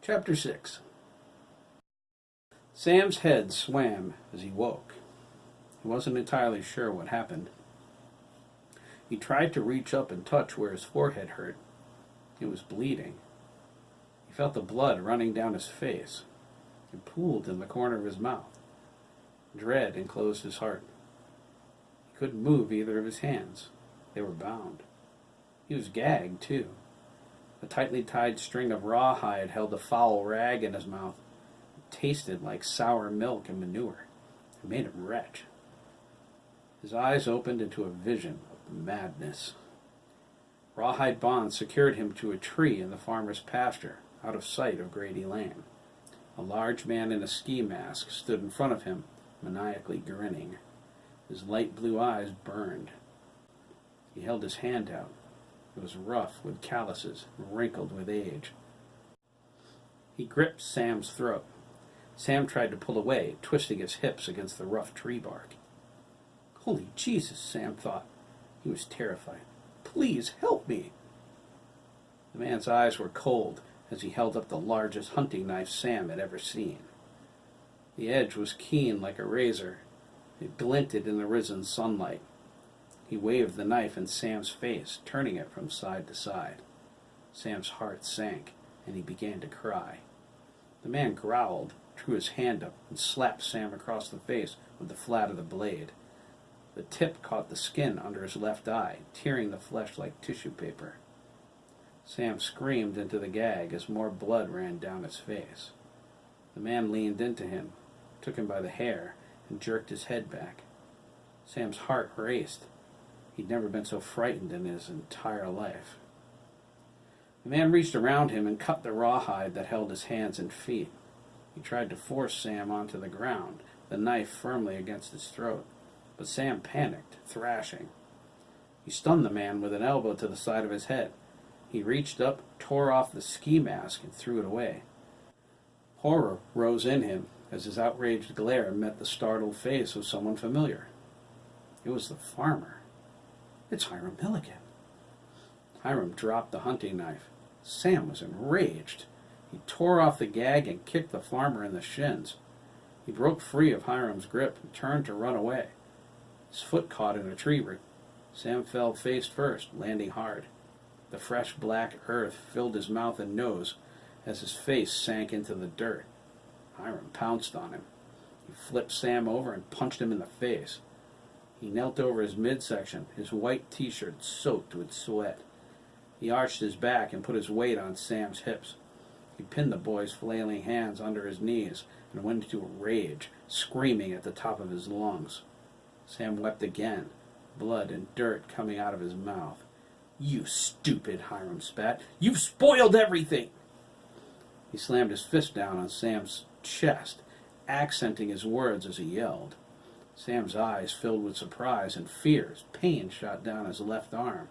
Chapter 6. Sam's head swam as he woke. He wasn't entirely sure what happened. He tried to reach up and touch where his forehead hurt. It was bleeding. He felt the blood running down his face. It pooled in the corner of his mouth. Dread enclosed his heart. He couldn't move either of his hands. They were bound. He was gagged, too. A tightly tied string of rawhide held a foul rag in his mouth. It tasted like sour milk and manure. It made him retch. His eyes opened into a vision of madness. Rawhide bonds secured him to a tree in the farmer's pasture, out of sight of Grady Lane. A large man in a ski mask stood in front of him, maniacally grinning. His light blue eyes burned. He held his hand out. It was rough with calluses and wrinkled with age. He gripped Sam's throat. Sam tried to pull away, twisting his hips against the rough tree bark. Holy Jesus, Sam thought. He was terrified. Please help me. The man's eyes were cold as he held up the largest hunting knife Sam had ever seen. The edge was keen like a razor. It glinted in the risen sunlight. He waved the knife in Sam's face, turning it from side to side. Sam's heart sank, and he began to cry. The man growled, drew his hand up, and slapped Sam across the face with the flat of the blade. The tip caught the skin under his left eye, tearing the flesh like tissue paper. Sam screamed into the gag as more blood ran down his face. The man leaned into him, took him by the hair, and jerked his head back. Sam's heart raced. He'd never been so frightened in his entire life. The man reached around him and cut the rawhide that held his hands and feet. He tried to force Sam onto the ground, the knife firmly against his throat. But Sam panicked, thrashing. He stunned the man with an elbow to the side of his head. He reached up, tore off the ski mask, and threw it away. Horror rose in him as his outraged glare met the startled face of someone familiar. It was the farmer. It's Hiram Milligan. Hiram dropped the hunting knife. Sam was enraged. He tore off the gag and kicked the farmer in the shins. He broke free of Hiram's grip and turned to run away. His foot caught in a tree root. Sam fell face first, landing hard. The fresh black earth filled his mouth and nose as his face sank into the dirt. Hiram pounced on him. He flipped Sam over and punched him in the face. He knelt over his midsection, his white t-shirt soaked with sweat. He arched his back and put his weight on Sam's hips. He pinned the boy's flailing hands under his knees and went into a rage, screaming at the top of his lungs. Sam wept again, blood and dirt coming out of his mouth. You stupid, Hiram spat. You've spoiled everything. He slammed his fist down on Sam's chest, accenting his words as he yelled. Sam's eyes filled with surprise and fear as pain shot down his left arm.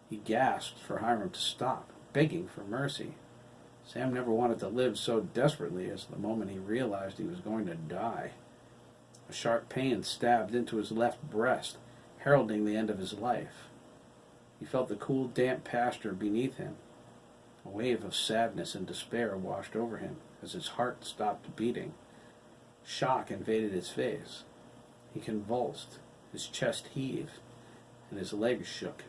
He gasped for Hiram to stop, begging for mercy. Sam never wanted to live so desperately as the moment he realized he was going to die. A sharp pain stabbed into his left breast, heralding the end of his life. He felt the cool, damp pasture beneath him. A wave of sadness and despair washed over him as his heart stopped beating. Shock invaded his face. He convulsed, his chest heaved, and his legs shook.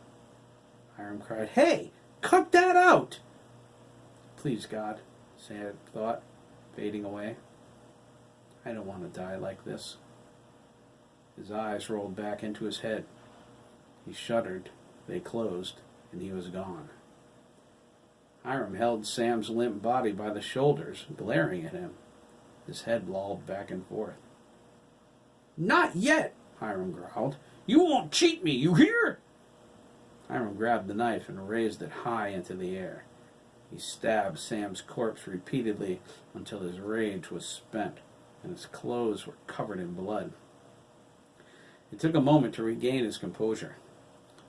Hiram cried, Hey, cut that out! Please, God, Sam thought, fading away. I don't want to die like this. His eyes rolled back into his head. He shuddered, they closed, and he was gone. Hiram held Sam's limp body by the shoulders, glaring at him. His head lolled back and forth. Not yet, Hiram growled. You won't cheat me, you hear? Hiram grabbed the knife and raised it high into the air. He stabbed Sam's corpse repeatedly until his rage was spent and his clothes were covered in blood. It took a moment to regain his composure.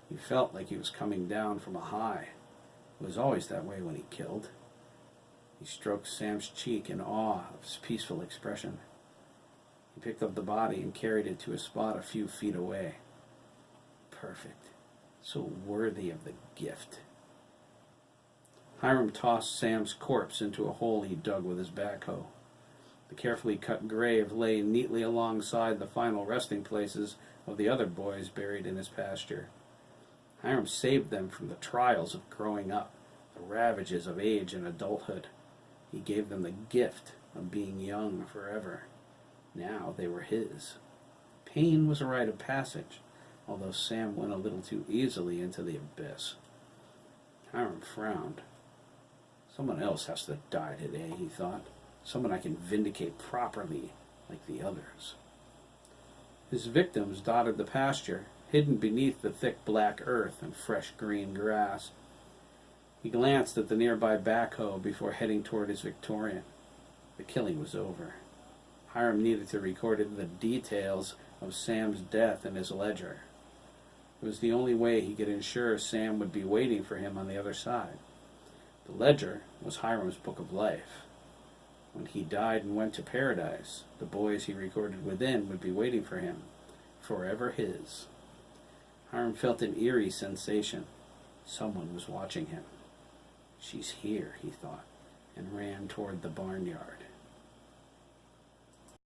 He felt like he was coming down from a high. It was always that way when he killed. He stroked Sam's cheek in awe of his peaceful expression. He picked up the body and carried it to a spot a few feet away. Perfect. So worthy of the gift. Hiram tossed Sam's corpse into a hole he dug with his backhoe. The carefully cut grave lay neatly alongside the final resting places of the other boys buried in his pasture. Hiram saved them from the trials of growing up, the ravages of age and adulthood. He gave them the gift of being young forever. Now they were his. Pain was a rite of passage, although Sam went a little too easily into the abyss. Hiram frowned. Someone else has to die today, he thought. Someone I can vindicate properly, like the others. His victims dotted the pasture, hidden beneath the thick black earth and fresh green grass. He glanced at the nearby backhoe before heading toward his Victorian. The killing was over. Hiram needed to record the details of Sam's death in his ledger. It was the only way he could ensure Sam would be waiting for him on the other side. The ledger was Hiram's book of life. When he died and went to paradise, the boys he recorded within would be waiting for him, forever his. Hiram felt an eerie sensation. Someone was watching him. She's here, he thought, and ran toward the barnyard.